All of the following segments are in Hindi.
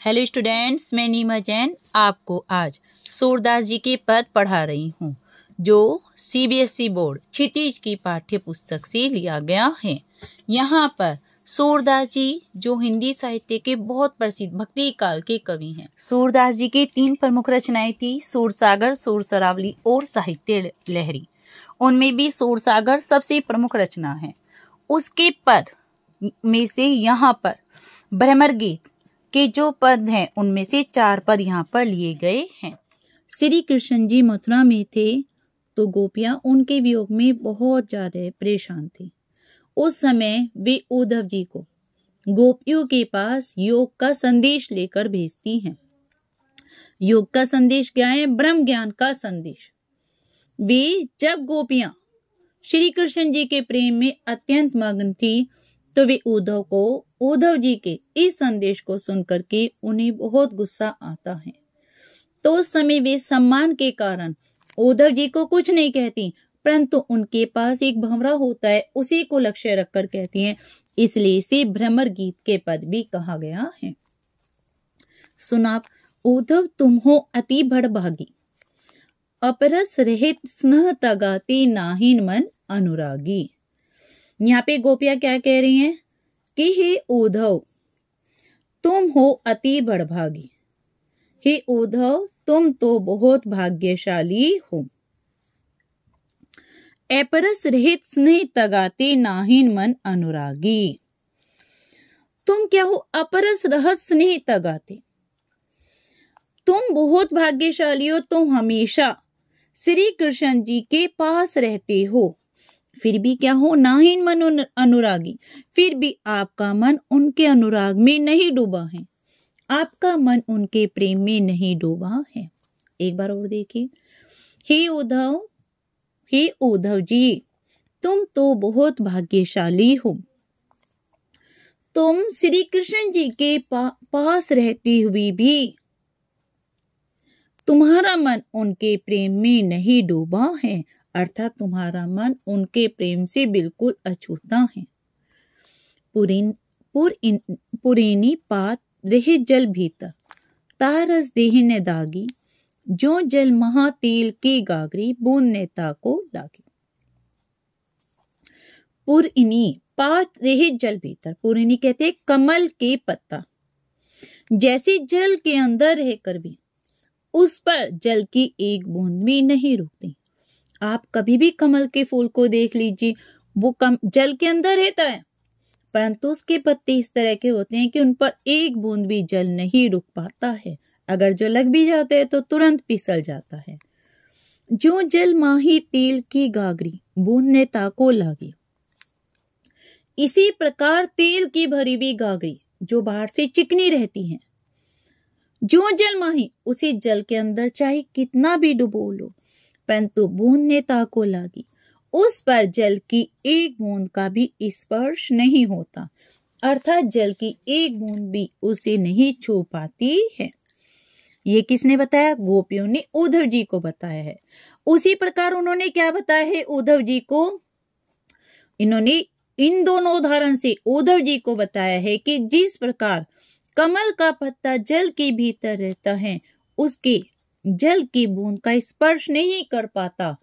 हेलो स्टूडेंट्स, मैं नीमा जैन आपको आज सूरदास जी के पद पढ़ा रही हूँ, जो सीबीएसई बोर्ड क्षितिज की पाठ्य पुस्तक से लिया गया है। यहाँ पर सूरदास जी जो हिंदी साहित्य के बहुत प्रसिद्ध भक्ति काल के कवि हैं। सूरदास जी की 3 प्रमुख रचनाएं थी, सूरसागर, सूरसरावली और साहित्य लहरी। उनमें भी सूरसागर सबसे प्रमुख रचना है। उसके पद में से यहाँ पर भ्रमर गीत के जो पद हैं उनमें से 4 पद यहाँ पर लिए गए हैं। श्री कृष्ण जी मथुरा में थे तो गोपियां उनके वियोग में बहुत ज्यादा परेशान थी। उस समय वे उद्धव जी को गोपियों के पास योग का संदेश लेकर भेजती हैं। योग का संदेश क्या है? ब्रह्म ज्ञान का संदेश। वे जब गोपियां श्री कृष्ण जी के प्रेम में अत्यंत मग्न थी तो वे उद्धव जी के इस संदेश को सुनकर के उन्हें बहुत गुस्सा आता है। तो उस समय वे सम्मान के कारण उद्धव जी को कुछ नहीं कहती, परंतु उनके पास एक भंवरा होता है, उसी को लक्ष्य रखकर कहती हैं। इसलिए इसे भ्रमर गीत के पद भी कहा गया है। सुनाप उद्धव तुम हो अति बड़भागी, अपरस रहित स्नेह तगाते नाहिन मन अनुरागी। यहाँ पे गोपियां क्या कह रही हैं कि हे उद्धव तुम हो अति बड़भागी, हे उद्धव तुम तो बहुत भाग्यशाली हो। अपरस रहित स्नेह तगाते नाहिन मन अनुरागी। तुम क्या हो? अपरस रहित स्नेह तगाते, तुम बहुत भाग्यशाली हो, तुम हमेशा श्री कृष्ण जी के पास रहते हो, फिर भी क्या हो? नाहिन मन अनुरागी, फिर भी आपका मन उनके अनुराग में नहीं डूबा है, आपका मन उनके प्रेम में नहीं डूबा है। एक बार और देखिए, हे उद्धव जी तुम तो बहुत भाग्यशाली हो, तुम श्री कृष्ण जी के पास रहते हुए भी तुम्हारा मन उनके प्रेम में नहीं डूबा है, अर्थात तुम्हारा मन उनके प्रेम से बिल्कुल अछूता है। पुरेनी पात रहे जल भीतर, तारस देह ने दागी, जो जल महा तेल की गागरी, बूंद नेता को लागी। पुरनी पात रहे जल भीतर, पुरनी कहते हैं कमल के पत्ता, जैसे जल के अंदर रहकर भी उस पर जल की एक बूंद भी नहीं रुकती। आप कभी भी कमल के फूल को देख लीजिए, वो जल के अंदर रहता है, परंतु उसके पत्ते इस तरह के होते हैं कि उन पर एक बूंद भी जल नहीं रुक पाता है। अगर जो लग भी जाते हैं तो तुरंत फिसल जाता है। जो जल माही तेल की गागरी, बूंद ने ताको लागी। इसी प्रकार तेल की भरी हुई गागरी जो बाहर से चिकनी रहती है, जो जल माही उसे जल के अंदर चाहे कितना भी डुबो लो, परंतु बूंद ने ताको लागी, उस पर जल की एक बूंद का भी स्पर्श नहीं होता, अर्थात जल की एक बूंद भी उसे नहीं छू पाती है। ये किसने बताया? गोपियों ने उद्धव जी को बताया है। उसी प्रकार उन्होंने क्या बताया है उद्धव जी को? इन्होंने इन दोनों उदाहरण से उद्धव जी को बताया है कि जिस प्रकार कमल का पत्ता जल के भीतर रहता है, उसके जल की बूंद का स्पर्श नहीं कर पाता,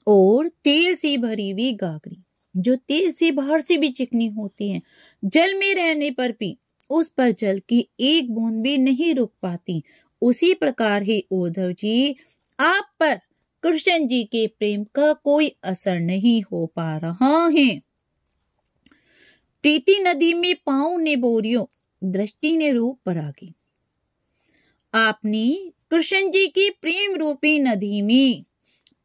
और तेल से भरी हुई गागरी जो तेल से बाहर से भी चिकनी होती है, जल में रहने पर भी उस पर जल की एक बूंद भी नहीं रुक पाती, उसी प्रकार ही उद्धव जी आप पर कृष्ण जी के प्रेम का कोई असर नहीं हो पा रहा है। प्रीति नदी में पाँव ने बोरियो, दृष्टि ने रूप परागी। आपने कृष्ण जी की प्रेम रूपी नदी में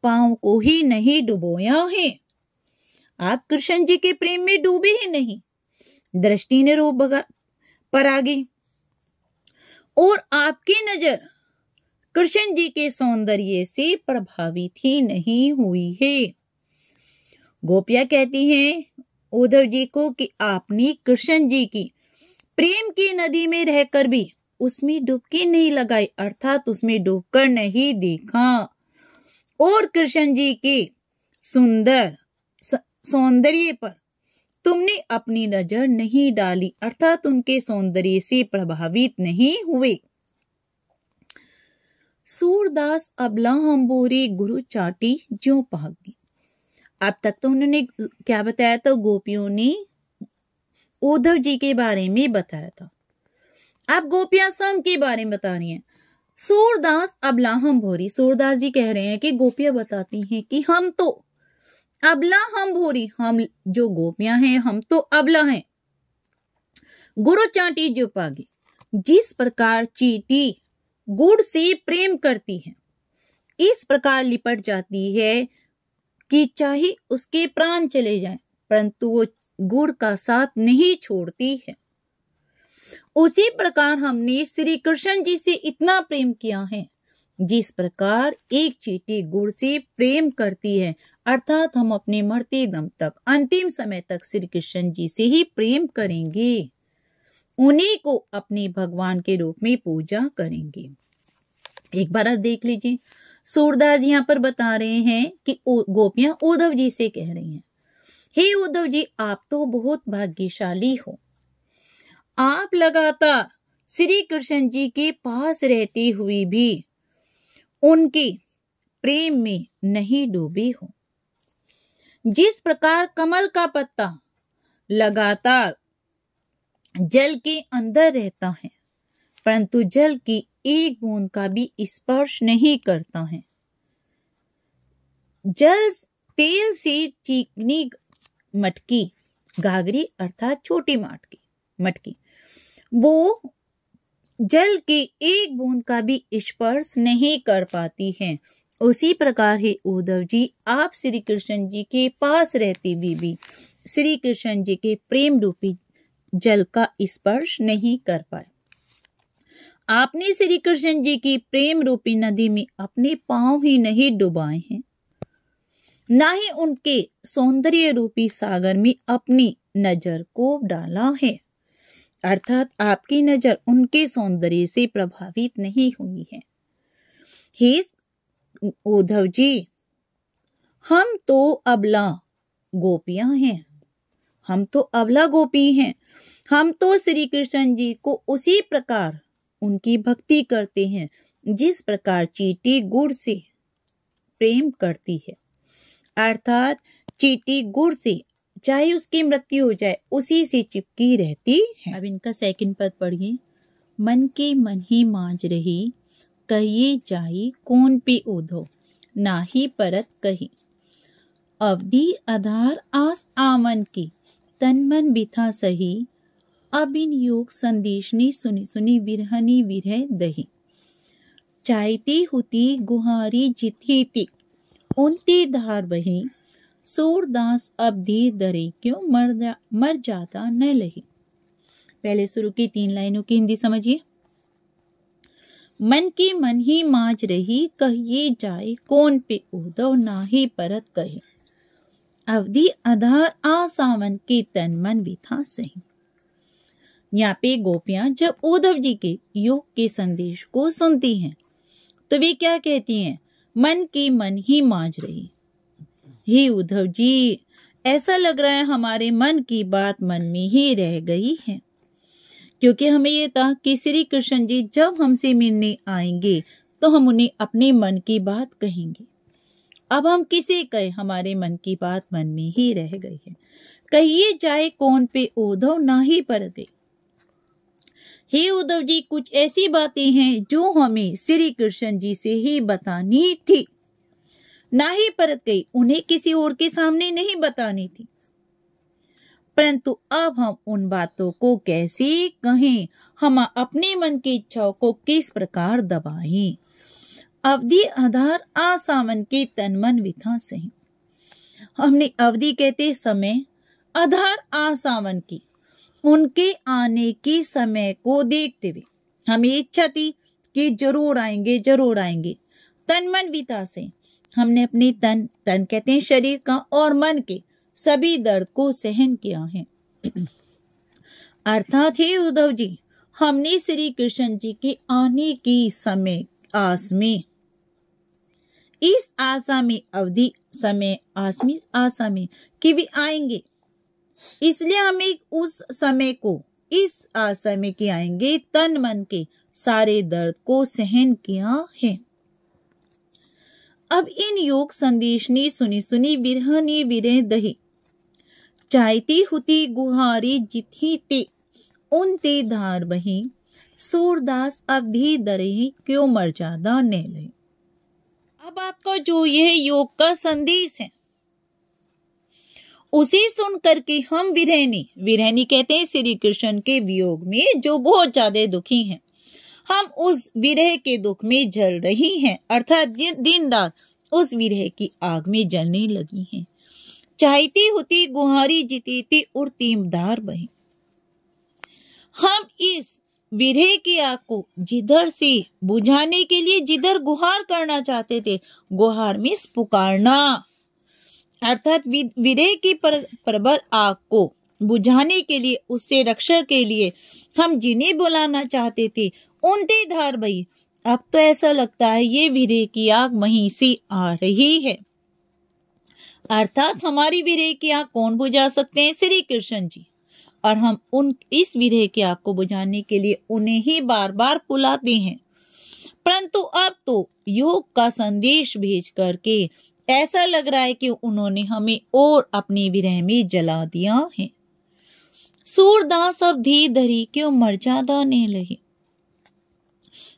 पाँव को ही नहीं डुबोया है, आप कृष्ण जी के प्रेम में डूबे ही नहीं, दृष्टि ने रूप परागी, और आपकी नजर कृष्ण जी के सौंदर्य से प्रभावित ही नहीं हुई है। गोपियां कहती हैं उद्धव जी को कि आपने कृष्ण जी की प्रेम की नदी में रहकर भी उसमें डुबकी नहीं लगाई, अर्थात उसमें डूबकर नहीं देखा, और कृष्ण जी के सुंदर सौंदर्य पर तुमने अपनी नजर नहीं डाली, अर्थात उनके सौंदर्य से प्रभावित नहीं हुए। सूरदास अबला हम्बोरे गुरु चाटी ज्यों भागी। अब तक तो उन्होंने क्या बताया था? गोपियों ने उद्धव जी के बारे में बताया था। अब गोपियां सम के बारे में बता रही हैं। सूरदास अबला हम्बोरी, सूरदास जी कह रहे हैं कि गोपियां बताती हैं कि हम तो अबला हम्बोरी, हम जो गोपियां हैं हम तो अबला हैं। गुरु चाटी जो पागी, जिस प्रकार चींटी गुड़ से प्रेम करती है, इस प्रकार लिपट जाती है कि चाहे उसके प्राण चले जाएं, परंतु वो गुड़ का साथ नहीं छोड़ती है। उसी प्रकार हमने श्री कृष्ण जी से इतना प्रेम किया है जिस प्रकार एक चींटी गुड़ से प्रेम करती है, अर्थात हम अपने मरते दम तक, अंतिम समय तक श्री कृष्ण जी से ही प्रेम करेंगे, उन्हीं को अपने भगवान के रूप में पूजा करेंगे। एक बार देख लीजिए, सूरदास जी यहाँ पर बता रहे हैं कि गोपियां उद्धव जी से कह रही हैं, हे उद्धव जी, आप तो बहुत भाग्यशाली हो, आप लगातार श्री कृष्ण जी के पास रहते हुए भी उनके प्रेम में नहीं डूबे हो। जिस प्रकार कमल का पत्ता लगातार जल के अंदर रहता है परंतु जल की एक बूंद का भी स्पर्श नहीं करता है, जल तेल से चिकनी मटकी, गागरी अर्थात छोटी मटकी, वो जल के एक बूंद का भी स्पर्श नहीं कर पाती है। उसी प्रकार है उद्धव जी, आप श्री कृष्ण जी के पास रहते हुए भी श्री कृष्ण जी के प्रेम रूपी जल का स्पर्श नहीं कर पाए। आपने श्री कृष्ण जी की प्रेम रूपी नदी में अपने पांव ही नहीं डुबाए हैं, ना ही उनके सौंदर्य रूपी सागर में अपनी नजर को डाला है, अर्थात आपकी नजर उनके सौंदर्य से प्रभावित नहीं हुई है। हे उद्धव जी, हम तो अबला गोपियां हैं, हम तो अबला गोपी हैं, हम तो श्री कृष्ण जी को उसी प्रकार उनकी भक्ति करते हैं जिस प्रकार चींटी गुड़ से प्रेम करती है, अर्थात चींटी गुड़ से चाहे उसकी मृत्यु हो जाए उसी से चिपकी रहती है। अब इनका सेकंड पद पढ़िए। मन के मन ही मांझ रही, कहिए जाई कौन पे ओधो, नाही परत कही। अवधि आधार आस आमन की, तन मन बिथा सही, अब इन योग संदेशनी सुनी सुनी विरहनी विरह दही। चाहती हुती गुहारी जिथी ती, उनती धार बही, सूरदास अब धी दरे क्यों मर जाता न लही। पहले शुरू की 3 लाइनों की हिंदी समझिए। मन की मन ही मांझ रही, कहिए जाए कौन पे उधो, नाही परत कहे। अवधि आधार आसावन के तन मन बिथा सही। यहाँ पे गोपियां जब उद्धव जी के योग के संदेश को सुनती हैं तो वे क्या कहती हैं? मन की मन ही मांझ रही। हे उद्धव जी, ऐसा लग रहा है हमारे मन की बात मन में ही रह गई है, क्योंकि हमें ये था कि श्री कृष्ण जी जब हमसे मिलने आएंगे तो हम उन्हें अपने मन की बात कहेंगे। अब हम किसे कहे, हमारे मन की बात मन में ही रह गई है। कहिए जाए कौन पे ओधो, नाही पर दे। हे उद्धव जी, कुछ ऐसी बातें हैं जो हमें श्री कृष्ण जी से ही बतानी थी, ना ही परत गई, उन्हें किसी और के सामने नहीं बतानी थी। परंतु अब हम उन बातों को कैसे कहें, हम अपने मन की इच्छाओं को किस प्रकार दबाएं। अवधि आधार आसावन के तन मन विथा सही। हमने अवधि कहते समय, आधार आसावन की, उनके आने के समय को देखते हुए हमें इच्छा थी कि जरूर आएंगे जरूर आएंगे। तन मन विथा से हमने अपने तन कहते हैं शरीर का, और मन के सभी दर्द को सहन किया है। अर्थात हे उद्धव जी, हमने श्री कृष्ण जी के आने की समय आस में, इस आशा में, अवधि समय आशा में कि वे आएंगे, इसलिए हमें उस समय को इस आशय में कि आएंगे तन मन के सारे दर्द को सहन किया है। अब इन योग संदेश ने सुनी सुनी बिरहनी बिरह दही, चाहती हुती गुहारी जिथी ते उन ते धार बही, सूरदास अब धी दरही क्यों मर्यादा ने ले। अब आपका जो यह योग का संदेश है उसे सुन करके हम विरहनी कहते हैं श्री कृष्ण के वियोग में जो बहुत ज्यादा दुखी हैं, हम उस विरह के दुख में जल रही हैं, अर्थात दिन रात उस विरह की आग में जलने लगी हैं। चाहती हुती गुहारी जितीती उड़ती धार बही, हम इस विरह की आग को जिधर से बुझाने के लिए जिधर गुहार करना चाहते थे, गुहार में पुकारना, अर्थात विरह की प्रबल आग को बुझाने के लिए, उससे रक्षा के लिए हम जिन्हें बुलाना चाहते थे उनते धार बही। अब तो ऐसा लगता है ये विरह की आग वहीं से आ रही है, अर्थात हमारी विरह की आग कौन बुझा सकते हैं? श्री कृष्ण जी। और हम इस विरह की आग को बुझाने के लिए उन्हें ही बार बार बुलाते हैं, परंतु अब तो योग का संदेश भेज करके ऐसा लग रहा है कि उन्होंने हमें और अपनी विरह में जला दिया है। सूरदास अब धी धरी क्यों मर्यादा ने लही।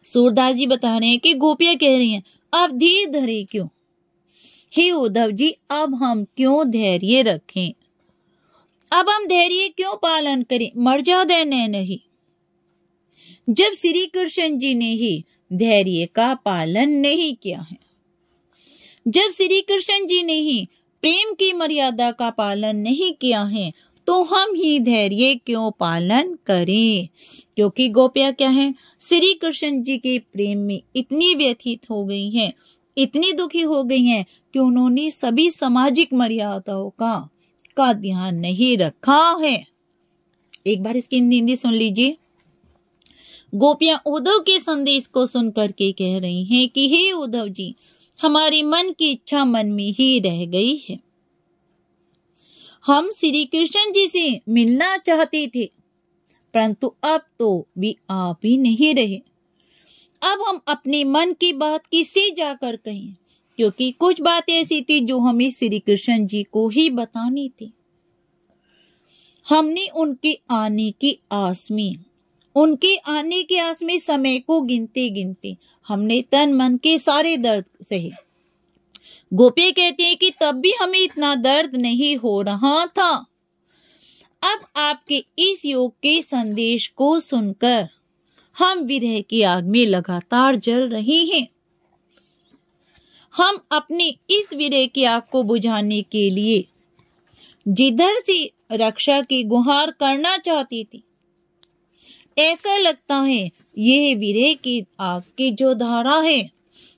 सूरदास जी बता रहे हैं कि गोपियां कह रही हैं अब धी धरी क्यों, हे उद्धव जी अब हम क्यों धैर्य रखें, अब हम धैर्य क्यों पालन करें, मर्यादा ने नहीं। जब श्री कृष्ण जी ने ही धैर्य का पालन नहीं किया है, जब श्री कृष्ण जी ने ही प्रेम की मर्यादा का पालन नहीं किया है, तो हम ही धैर्य क्यों पालन करें। क्योंकि गोपियां क्या है, श्री कृष्ण जी के प्रेम में इतनी व्यथित हो गई हैं, इतनी दुखी हो गई हैं कि उन्होंने सभी सामाजिक मर्यादाओं का ध्यान नहीं रखा है। एक बार इसकी हिंदी सुन लीजिए। गोपियां उद्धव के संदेश को सुन करके कह रही हैं कि हे उद्धव जी, हमारी मन की इच्छा मन में ही रह गई है। हम श्री कृष्ण जी से मिलना चाहते थे, परंतु अब तो भी आप ही नहीं रहे। अब हम अपने मन की बात किससे जाकर कहें, क्योंकि कुछ बातें ऐसी थी जो हमें श्री कृष्ण जी को ही बतानी थी। हमने उनके आने की आस में समय को गिनते गिनते हमने तन मन के सारे दर्द सहे। गोपियां कहते हैं कि तब भी हमें इतना दर्द नहीं हो रहा था। अब आपके इस योग के संदेश को सुनकर हम विरह की आग में लगातार जल रहे हैं। हम अपने इस विरह की आग को बुझाने के लिए जिधर से रक्षा की गुहार करना चाहती थी, ऐसा लगता है यह विरह की आग की जो धारा है,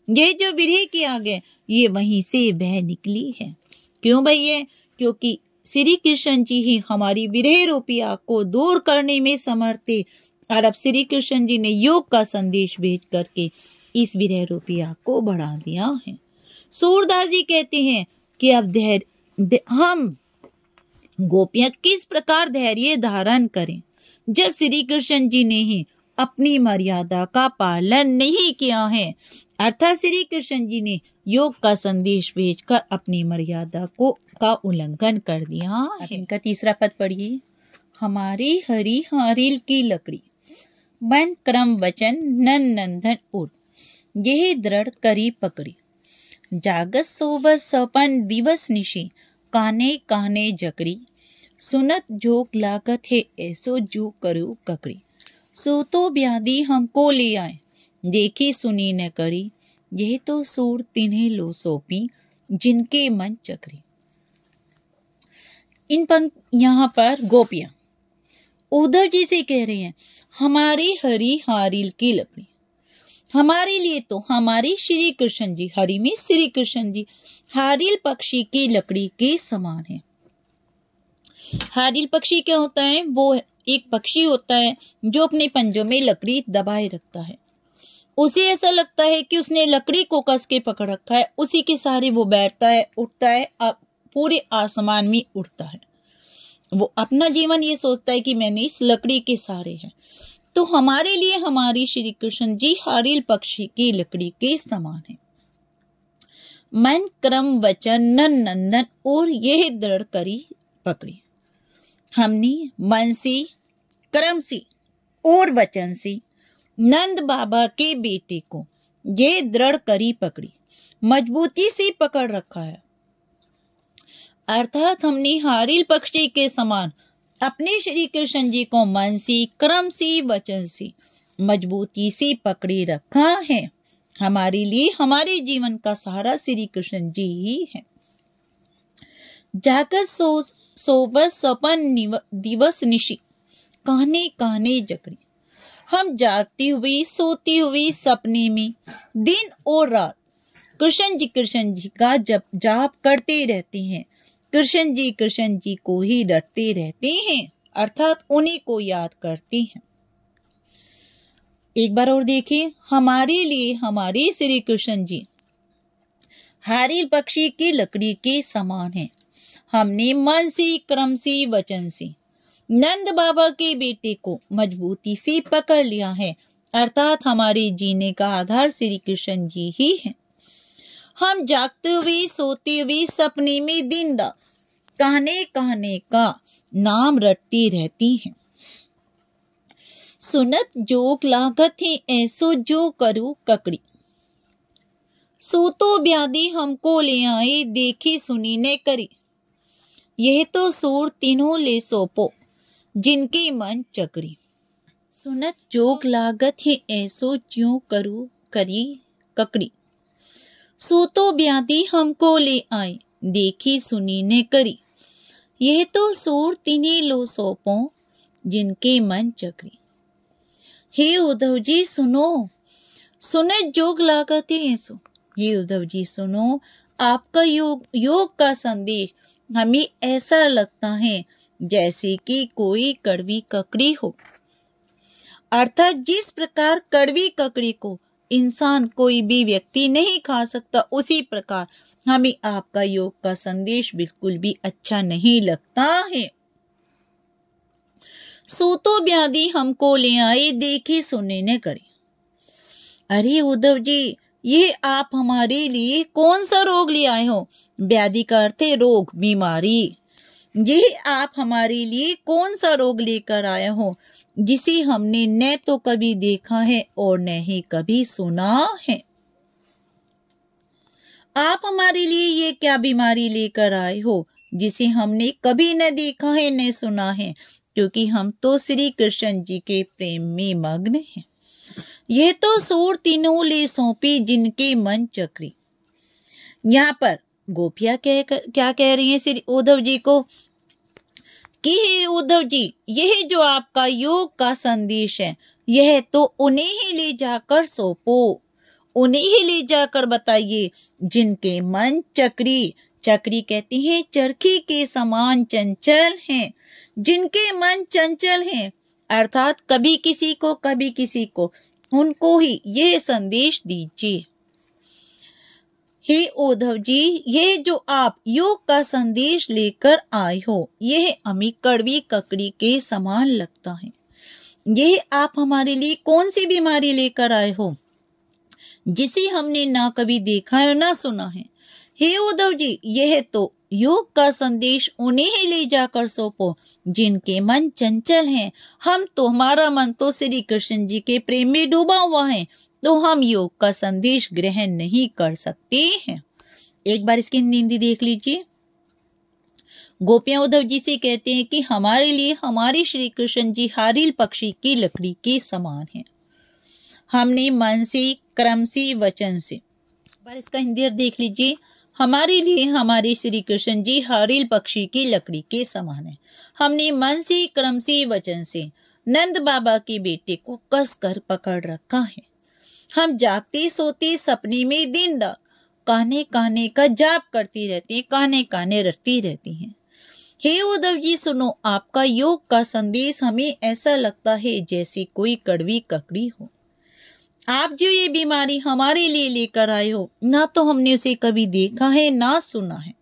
ये जो विरह की आग है, ये वहीं से बह निकली है। क्यों भैया? क्योंकि श्री कृष्ण जी ही हमारी विरह रूपी आग को दूर करने में समर्थ थे, और अब श्री कृष्ण जी ने योग का संदेश भेज करके इस विरह रूपी आग को बढ़ा दिया है। सूरदास जी कहते हैं कि अब हम गोपियां किस प्रकार धैर्य धारण करें, जब श्री कृष्ण जी ने ही अपनी मर्यादा का पालन नहीं किया है, अर्थात श्री कृष्ण जी ने योग का संदेश भेजकर अपनी मर्यादा का उल्लंघन कर दिया है। इनका तीसरा पद पढ़िए। हमारी हरी हारिल की लकड़ी, मन क्रम वचन नंदन उर, यही दृढ़ करी पकड़ी, जागत सोवत सपन दिवस निशी, काने काने जकड़ी, सुनत जोक लागत है ऐसो जो करो ककड़ी, सो तो व्याधि हमको ले आए, देखी सुनी न करी, यह तो सूर तिन्हें लो सौंपी, जिनके मन चक्री। यहाँ पर गोपियां उद्धव जी से कह रहे हैं, हमारी हरी हारिल की लकड़ी, हमारे लिए तो हमारी श्री कृष्ण जी, हरि में श्री कृष्ण जी हारिल पक्षी की लकड़ी के समान है। हारिल पक्षी क्या होता है? वो एक पक्षी होता है जो अपने पंजों में लकड़ी दबाए रखता है। उसे ऐसा लगता है कि उसने लकड़ी को कस के पकड़ रखा है, उसी के सहारे वो बैठता है, उठता है, पूरे आसमान में उड़ता है। वो अपना जीवन ये सोचता है कि मैंने इस लकड़ी के सहारे है। तो हमारे लिए हमारी श्री कृष्ण जी हारिल पक्षी की लकड़ी के समान है। मन क्रम वचन नन नंदन और यह दृढ़ करी पकड़ी। हमने मन से, क्रम से और वचन से नंद बाबा के बेटे को ये दृढ़ करी पकड़ी, मजबूती से पकड़ रखा है। अर्थात हमने हारिल पक्षी के समान अपने श्री कृष्ण जी को मन से, क्रम से, वचन से मजबूती से पकड़े रखा है। हमारे लिए हमारे जीवन का सहारा श्री कृष्ण जी ही है। जागत सोबत सपन दिवस निशी कहने कहने जकड़ी। हम जागती हुई, सोती हुई, सपने में दिन और रात कृष्ण जी का जाप करते रहते हैं। कृष्ण जी को ही रटते रहते हैं, अर्थात उन्हीं को याद करते हैं। एक बार और देखिए, हमारे लिए हमारे श्री कृष्ण जी हारिल पक्षी की लकड़ी के समान है। हमने मन से, क्रम से, वचन से नंद बाबा के बेटे को मजबूती से पकड़ लिया है, अर्थात हमारे जीने का आधार श्री कृष्ण जी ही है। हम जागते हुए, सोते हुए, सपने में दिन रात कहने कहने का नाम रटती रहती हैं। सुनत जोग लागत है ऐसो जो करूं ककड़ी। सूतो ब्याधि हमको ले आए देखी सुनी ने करी। यह तो सूर तीनों ले सोपो जिनके मन चकरी। सुनत जोग लागत है ऐसो ज्यों करूं करी ककड़ी। सूतो ब्याधि हमको ले आए देखी सुनी ने करी। यह तो सूर तीनों लो सोपो जिनके मन चकरी। हे उद्धव जी सुनो, सुनत जोग लागत है ऐसो। ये उद्धव जी सुनो, आपका योग का संदेश हमें ऐसा लगता है जैसे कि कोई कड़वी ककड़ी हो। अर्थात जिस प्रकार कड़वी ककड़ी को इंसान कोई भी व्यक्ति नहीं खा सकता, उसी प्रकार हमें आपका योग का संदेश बिल्कुल भी अच्छा नहीं लगता है। सूतो ब्याधि हमको ले आए देखे सुने न करे। अरे उद्धव जी, ये आप हमारे लिए कौन सा रोग ले आए हो? व्याधि का अर्थ है रोग, बीमारी। ये आप हमारे लिए कौन सा रोग लेकर आए हो जिसे हमने न तो कभी देखा है और न ही कभी सुना है। आप हमारे लिए ये क्या बीमारी लेकर आए हो जिसे हमने कभी न देखा है न सुना है, क्योंकि हम तो श्री कृष्ण जी के प्रेम में मग्न हैं। यह तो सूर तीनों ले सौंपी जिनके मन चक्री। यहाँ पर गोपियां क्या कह रही हैं श्री उद्धव जी को कि हे उद्धव जी, यह जो आपका योग का संदेश है, यह तो उन्हें ही ले जाकर सौंपो, उन्हें ही ले जाकर बताइए जिनके मन चक्री। चक्री कहती है चरखी के समान चंचल हैं, जिनके मन चंचल हैं, अर्थात कभी किसी को कभी किसी को, उनको ही यह संदेश दीजिए। हे उद्धव जी, यह जो आप योग का संदेश लेकर आए हो, यह हमें कड़वी ककड़ी के समान लगता है। यह आप हमारे लिए कौन सी बीमारी लेकर आए हो जिसे हमने ना कभी देखा है ना सुना है। हे उद्धव जी, यह तो योग का संदेश उन्हें ही ले जाकर सौंपो जिनके मन चंचल हैं। हमारा मन तो श्री कृष्ण जी के प्रेम में डूबा हुआ है, तो हम योग का संदेश ग्रहण नहीं कर सकते हैं। एक बार इसकी हिंदी देख लीजिए। गोपियां उद्धव जी से कहते हैं कि हमारे लिए हमारे श्री कृष्ण जी हारिल पक्षी की लकड़ी के समान हैं। हमने मन से, क्रम से, वचन से। एक बार इसका हिंदी देख लीजिए। हमारे लिए हमारे श्री कृष्ण जी हारिल पक्षी की लकड़ी के समान है। हमने मन से, क्रम से, वचन से नंद बाबा के बेटे को कस कर पकड़ रखा है। हम जागते सोते सपने में दिन रात कहने कहने का जाप करती रहती है, कहने कहने रटती रहती हैं। हे उद्धव जी सुनो, आपका योग का संदेश हमें ऐसा लगता है जैसे कोई कड़वी ककड़ी हो। आप जो ये बीमारी हमारे लिए लेकर आए हो, ना तो हमने उसे कभी देखा है ना सुना है,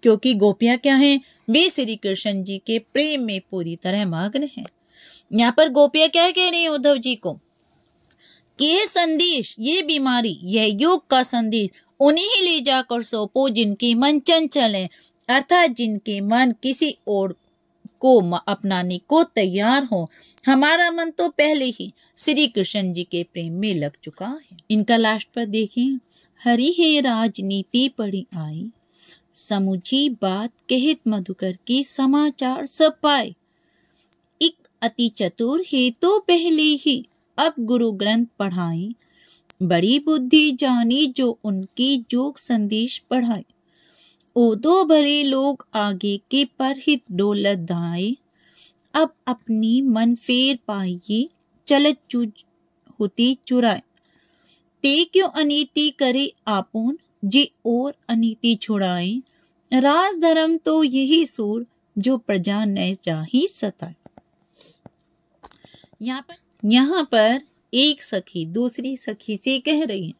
क्योंकि गोपियां क्या हैं, वे श्री कृष्ण जी के प्रेम में पूरी तरह मग्न हैं। यहाँ पर गोपियां क्या कह रही हैं उद्धव जी को कि यह संदेश, ये बीमारी, यह योग का संदेश उन्हें ही ले जाकर सौंपो जिनके मन चंचल हैं, अर्थात जिनके मन किसी और को अपनाने को तैयार हो। हमारा मन तो पहले ही श्री कृष्ण जी के प्रेम में लग चुका है। इनका लास्ट पर देखें, हरि है राजनीति पड़ी आई, समुझी बात कहत मधुकर की समाचार सब पाए। एक अति चतुर है तो पहले ही अब गुरु ग्रंथ पढ़ाए, बड़ी बुद्धि जानी जो उनकी जोग संदेश पढ़ाए। ओ दो भले लोग आगे के परहित डोलत दाए, अब अपनी मन फेर पाइए चलत चूज होती चुराए। ते क्यों अनीति करे आपुन जे और अनीति छुड़ाए, राज धर्म तो यही सूर जो प्रजा न चाही सताए। यहाँ पर एक सखी दूसरी सखी से कह रही है,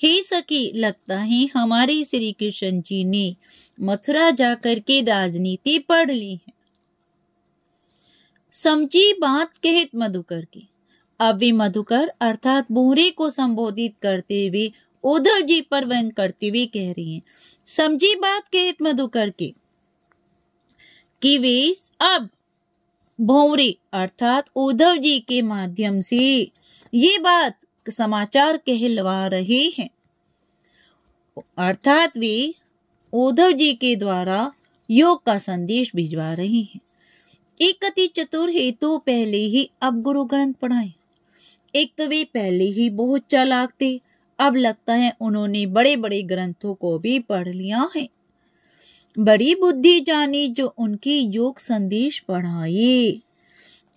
हे सखी, लगता है हमारे श्री कृष्ण जी ने मथुरा जाकर के राजनीति पढ़ ली है। समझी बात कहत मधुकर की। अब वे मधुकर अर्थात बोहरे को संबोधित करते हुए उद्धव जी पर व्यंग करते हुए कह रही हैं, समझी बात कहत मधुकर की कि वे अब भौरे अर्थात उद्धव जी के माध्यम से ये बात समाचार कहलवा रहे हैं, अर्थात वे उद्धव जी के द्वारा योग का संदेश भिजवा रहे हैं। एक अति चतुर है तो पहले ही अब गुरु ग्रंथ पढ़ाए। एक तो वे पहले ही बहुत चालाक थे, अब लगता है उन्होंने बड़े बड़े ग्रंथों को भी पढ़ लिया है। बड़ी बुद्धि जानी जो उनकी योग संदेश पढ़ाए।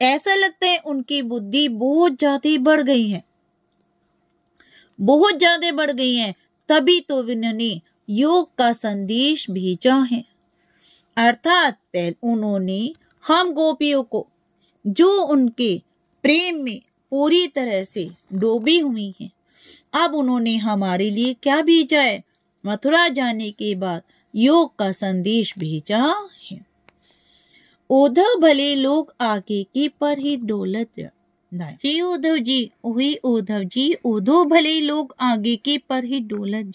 ऐसा लगता है उनकी बुद्धि बहुत ज्यादा बढ़ गई है, बहुत ज्यादा बढ़ गई है, तभी तो उन्होंने योग का संदेश भेजा है। अर्थात उन्होंने हम गोपियों को जो उनके प्रेम में पूरी तरह से डूबी हुई हैं, अब उन्होंने हमारे लिए क्या भेजा है, मथुरा जाने के बाद योग का संदेश भेजा है। उद्धव भले लोग आगे की पर ही डोलत हे उद्धव जी, वही उद्धव जी, उद्धव भले लोग आगे के पर ही डोलत।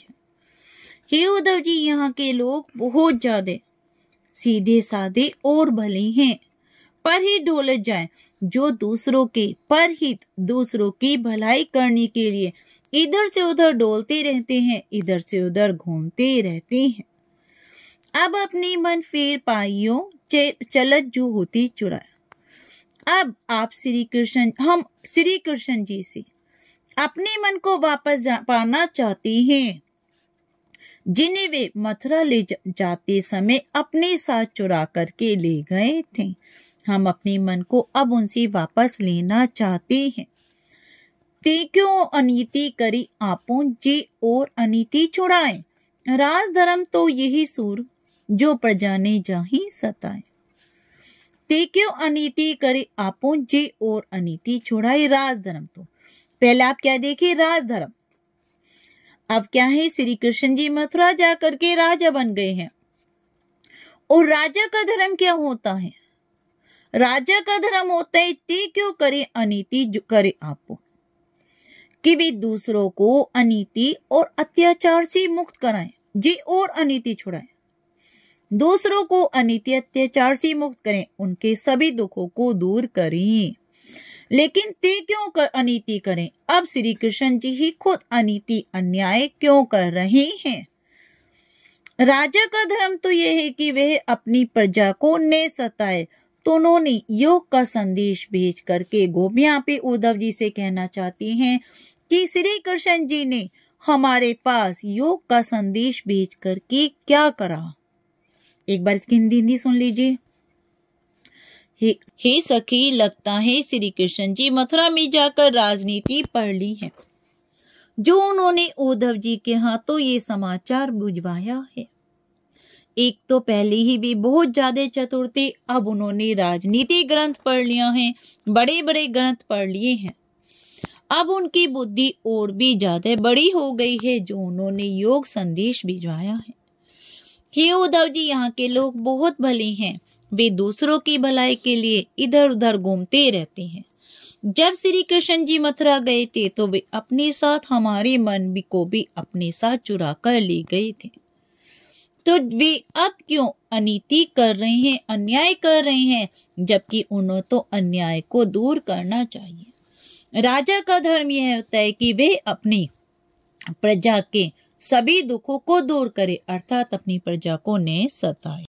हे उद्धव जी, यहाँ के लोग बहुत ज्यादा सीधे साधे और भले हैं, पर ही डोलत जाए। जो दूसरों के परहित, दूसरों की भलाई करने के लिए इधर से उधर डोलते रहते हैं, इधर से उधर घूमते रहते हैं। अब अपनी मन फेर पाइयों चलत जो होती चुराए। अब आप हम श्री कृष्ण जी से अपने मन को वापस पाना चाहते हैं, जिन्हें वे मथुरा ले जाते समय अपने साथ चुरा करके ले गए थे। हम अपने मन को अब उनसे वापस लेना चाहते हैं। ते क्यों अनीति करी आपों जे और अनीति छुड़ाए, राज धर्म तो यही सूर जो प्रजा ने जाही सताए। ते क्यों अनीति करे आपों जे और अनीति छुड़ाए, राज धर्म तो पहले आप क्या देखे, राज धर्म। अब क्या है, श्री कृष्ण जी मथुरा जाकर के राजा बन गए हैं। और राजा का धर्म क्या होता है, राजा का धर्म होता है ते क्यों करे अनीति जो करे आपो, कि वे दूसरों को अनीति और अत्याचार से मुक्त कराएं, जी और अनीति छुड़ाएं। दूसरों को अनीति अत्याचार से मुक्त करें, उनके सभी दुखों को दूर करें। लेकिन ते क्यों अनीति करें, अब श्री कृष्ण जी ही खुद अनीति अन्याय क्यों कर रहे हैं। राजा का धर्म तो यह है कि वह अपनी प्रजा को न सताए, तो उन्होंने योग का संदेश भेज करके गोपियां पे उद्धव जी से कहना चाहती हैं कि श्री कृष्ण जी ने हमारे पास योग का संदेश भेज करके क्या करा। एक बार इसकी हिंदी सुन लीजिए। हे सखी, लगता है श्री कृष्ण जी मथुरा में जाकर राजनीति पढ़ ली है, जो उन्होंने उद्धव जी के हाथों ये समाचार भिजवाया है। एक तो पहले ही भी बहुत ज्यादा चतुर थे, अब उन्होंने राजनीति ग्रंथ पढ़ लिया है, बड़े बड़े ग्रंथ पढ़ लिए हैं। अब उनकी बुद्धि और भी ज्यादा बड़ी हो गई है, जो उन्होंने योग संदेश भिजवाया है। हे उद्धव जी, यहाँ के लोग बहुत भले हैं। वे दूसरों की भलाई के लिए इधर उधर घूमते रहते हैं। जब श्री कृष्ण जी मथुरा गए थे तो वे अपने साथ हमारे मन को भी अपने साथ चुरा कर ले गए थे। तो वे अब क्यों अनीति कर रहे हैं, अन्याय कर रहे हैं, जबकि उन्हें तो अन्याय को दूर करना चाहिए। राजा का धर्म यह होता है कि वे अपनी प्रजा के सभी दुखों को दूर करे, अर्थात अपनी प्रजा को न सताए।